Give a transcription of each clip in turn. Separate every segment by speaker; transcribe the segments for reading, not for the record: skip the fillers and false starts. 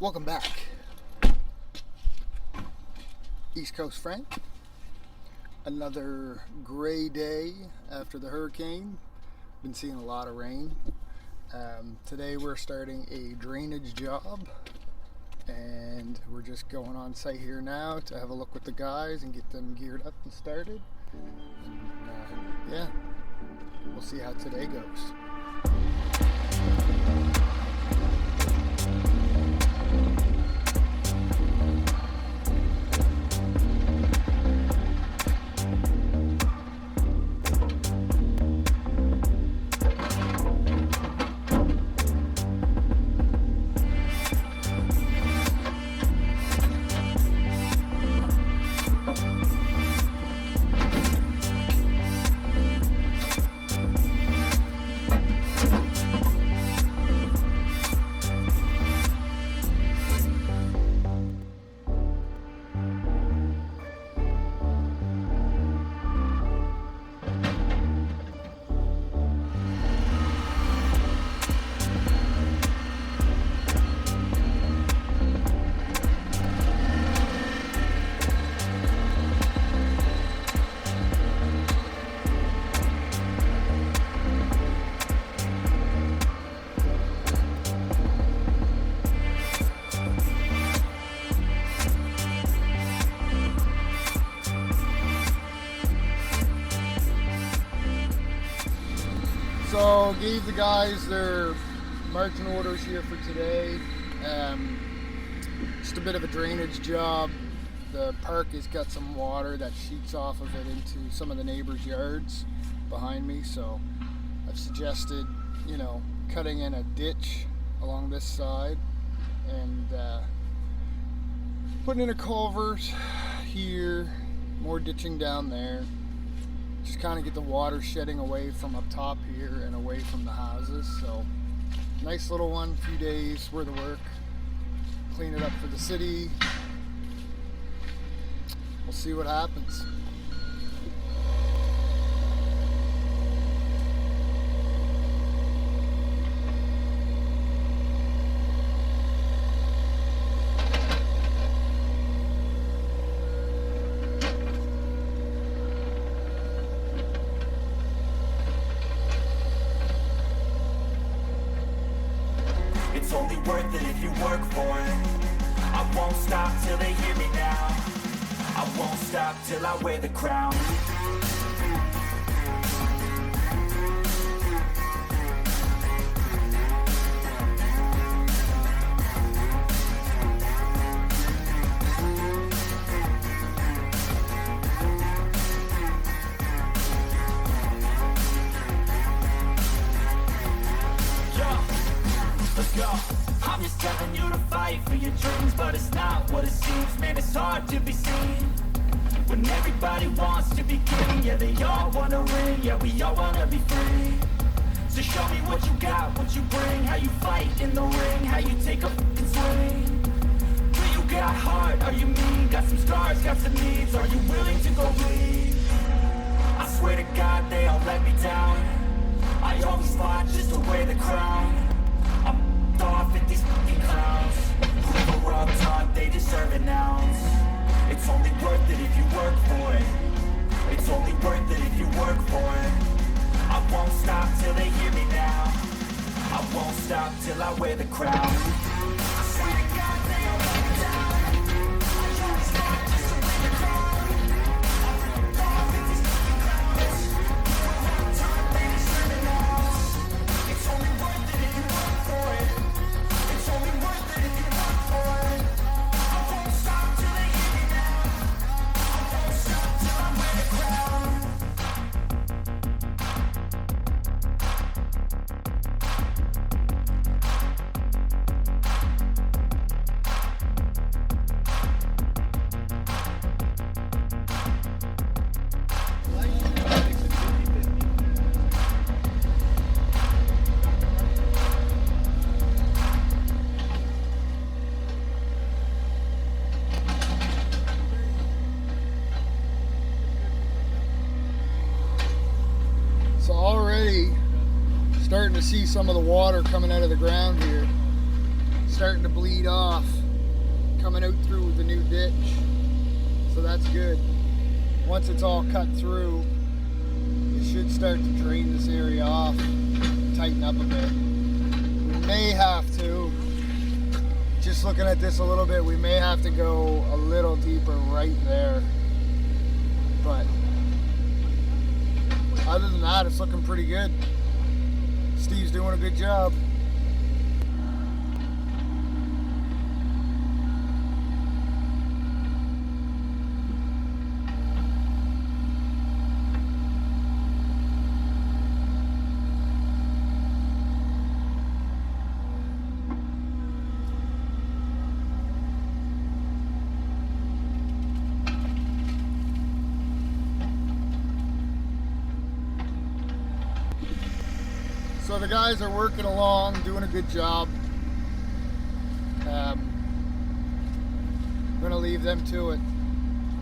Speaker 1: Welcome back, East Coast Frank. Another gray day after the hurricane. Been seeing a lot of rain. Today we're starting a drainage job, and we're just going on site here now to have a look with the guys and get them geared up and started. And, yeah, we'll see how today goes. So gave the guys their marching orders here for today. Just a bit of a drainage job. The park has got some water that sheets off of it into some of the neighbors' yards behind me. So I've suggested, cutting in a ditch along this side and putting in a culvert here, more ditching down there. Just kind of get the water shedding away from up top here and away from the houses. So nice little one, few days worth of work. Clean it up for the city. We'll see what happens.
Speaker 2: It's only worth it if you work for it. I won't stop till they hear me now. I won't stop till I wear the crown. Let's go. I'm just telling you to fight for your dreams, but it's not what it seems. Man, it's hard to be seen when everybody wants to be king. Yeah, they all wanna ring. Yeah, we all wanna be free. So show me what you got, what you bring, how you fight in the ring, how you take a fucking swing. Do you got heart? Are you mean? Got some scars, got some needs. Are you willing to go bleed? I swear to God, they all let me down. I always fought just to wear the crown. Off at these fucking clowns who were up top, they deserve an ounce. It's only worth it if you work for it. It's only worth it if you work for it. I won't stop till they hear me now. I won't stop till I wear the crown. I swear to God, they all let me down. I always fought just to wear the crown. I'm off at these fucking clowns who were up top, they deserve an ounce. It's only worth it if you work for it. It's only worth it if you work for it. I won't stop till they hear me now. I won't stop till I wear the crown.
Speaker 1: Starting to see some of the water coming out of the ground here. starting to bleed off, coming out through the new ditch. So that's good. Once it's all cut through, it should start to drain this area off, tighten up a bit. We may have to, just looking at this a little bit, we may have to go a little deeper right there. But other than that, it's looking pretty good. Steve's doing a good job. So the guys are working along, doing a good job. I'm going to leave them to it.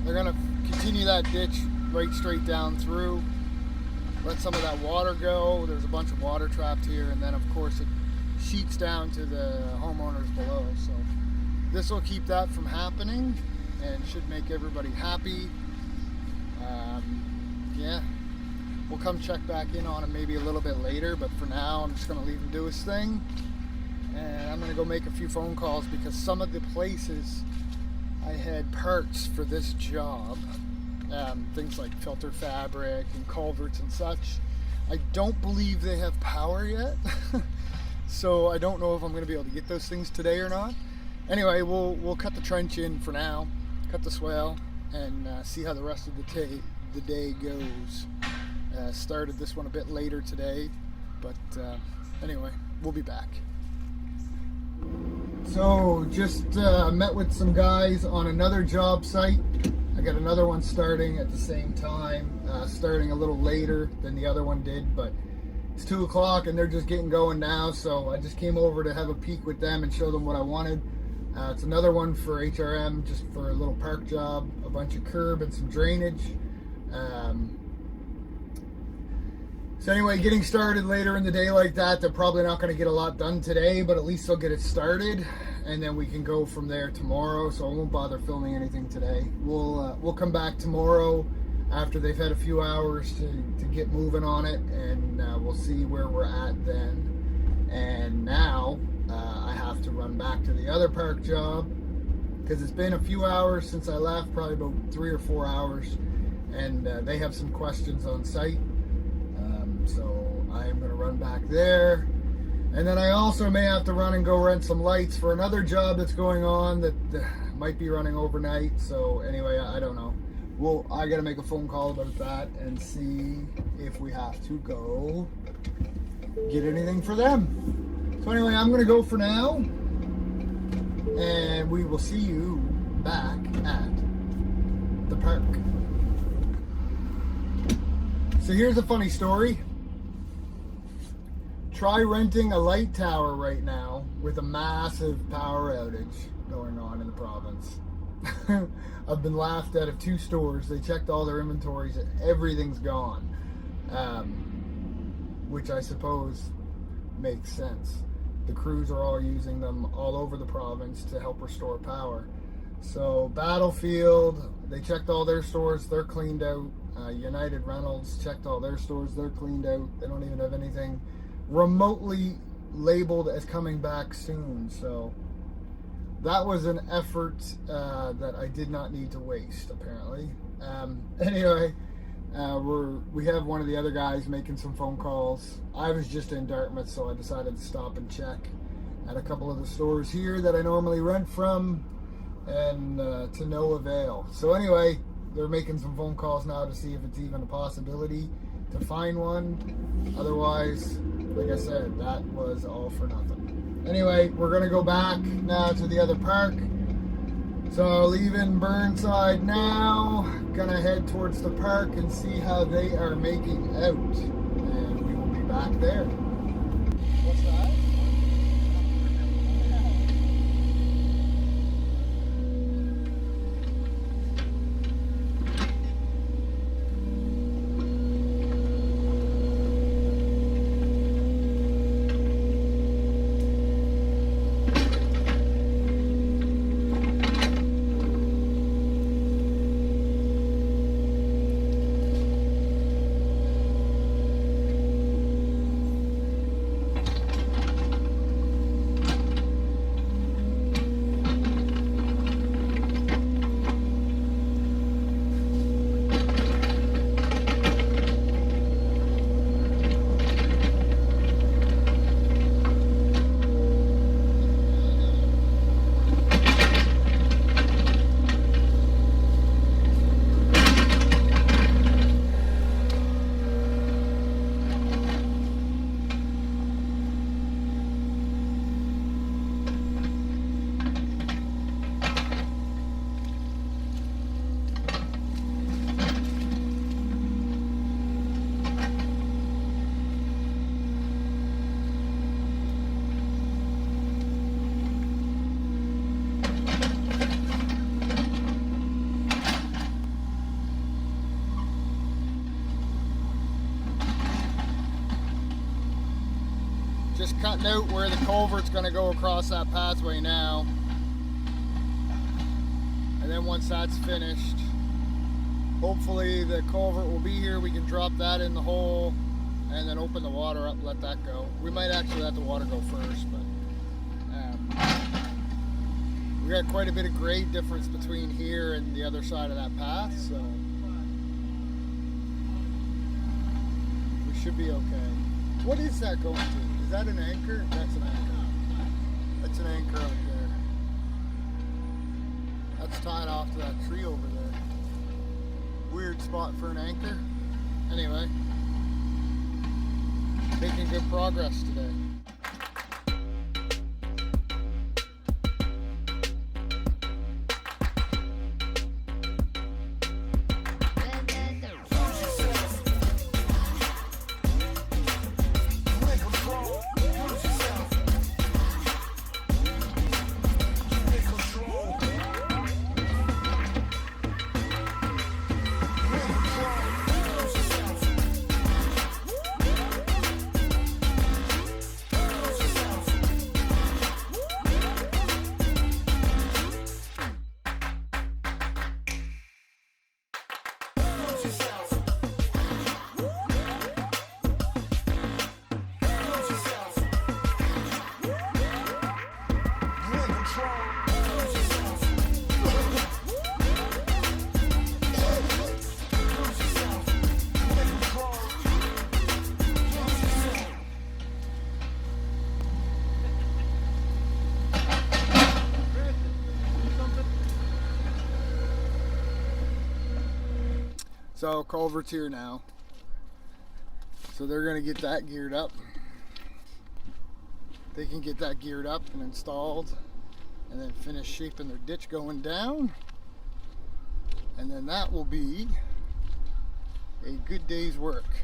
Speaker 1: They're going to continue that ditch right straight down through. Let some of that water go. There's a bunch of water trapped here, and then of course it sheets down to the homeowners below. So this will keep that from happening and should make everybody happy. Yeah. We'll come check back in on him maybe a little bit later, but for now I'm just going to leave him do his thing. And I'm going to go make a few phone calls because some of the places I had parts for this job, things like filter fabric and culverts and such, I don't believe they have power yet. So I don't know if I'm going to be able to get those things today or not. Anyway, we'll cut the trench in for now, cut the swale, and see how the rest of the day goes. Started this one a bit later today, but anyway, we'll be back. So just met with some guys on another job site. I got another one starting at the same time, starting a little later than the other one did, but it's 2 o'clock and they're just getting going now, so I just came over to have a peek with them and show them what I wanted. It's another one for HRM, just for a little park job, a bunch of curb and some drainage. So anyway, getting started later in the day like that, they're probably not going to get a lot done today, but at least they'll get it started, and then we can go from there tomorrow, so I won't bother filming anything today. We'll come back tomorrow after they've had a few hours to get moving on it, and we'll see where we're at then. And now, I have to run back to the other park job, because it's been a few hours since I left, probably about 3 or 4 hours, and they have some questions on site. So I'm going to run back there, and then I also may have to run and go rent some lights for another job that's going on that might be running overnight. So anyway, I don't know. I got to make a phone call about that and see if we have to go get anything for them. So anyway, I'm going to go for now, and we will see you back at the park. So here's a funny story. Try renting a light tower right now with a massive power outage going on in the province. I've been laughed at of 2 stores. They checked all their inventories and everything's gone, which I suppose makes sense. The crews are all using them all over the province to help restore power. So Battlefield, they checked all their stores, they're cleaned out. United Reynolds checked all their stores, they're cleaned out. They don't even have anything remotely labeled as coming back soon. So that was an effort that I did not need to waste, apparently. Anyway, we have one of the other guys making some phone calls. I was just in Dartmouth, so I decided to stop and check at a couple of the stores here that I normally rent from, and to no avail. So anyway, they're making some phone calls now to see if it's even a possibility to find one. Otherwise, like I said, that was all for nothing. Anyway, we're going to go back now to the other park. So leaving Burnside now, gonna head towards the park and see how they are making out. And we will be back there. What's that? Just cutting out where the culvert's going to go across that pathway now. And then once that's finished, hopefully the culvert will be here. We can drop that in the hole and then open the water up, let that go. We might actually let the water go first, but we got quite a bit of grade difference between here and the other side of that path, so we should be okay. What is that going to? Is that an anchor? That's an anchor. That's an anchor up there. That's tied off to that tree over there. Weird spot for an anchor. Anyway, making good progress today. So culvert's here now. So they're gonna get that geared up. They can get that geared up and installed and then finish shaping their ditch going down. And then that will be a good day's work.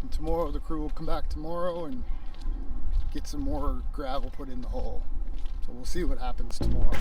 Speaker 1: And tomorrow the crew will come back tomorrow and get some more gravel put in the hole. So we'll see what happens tomorrow.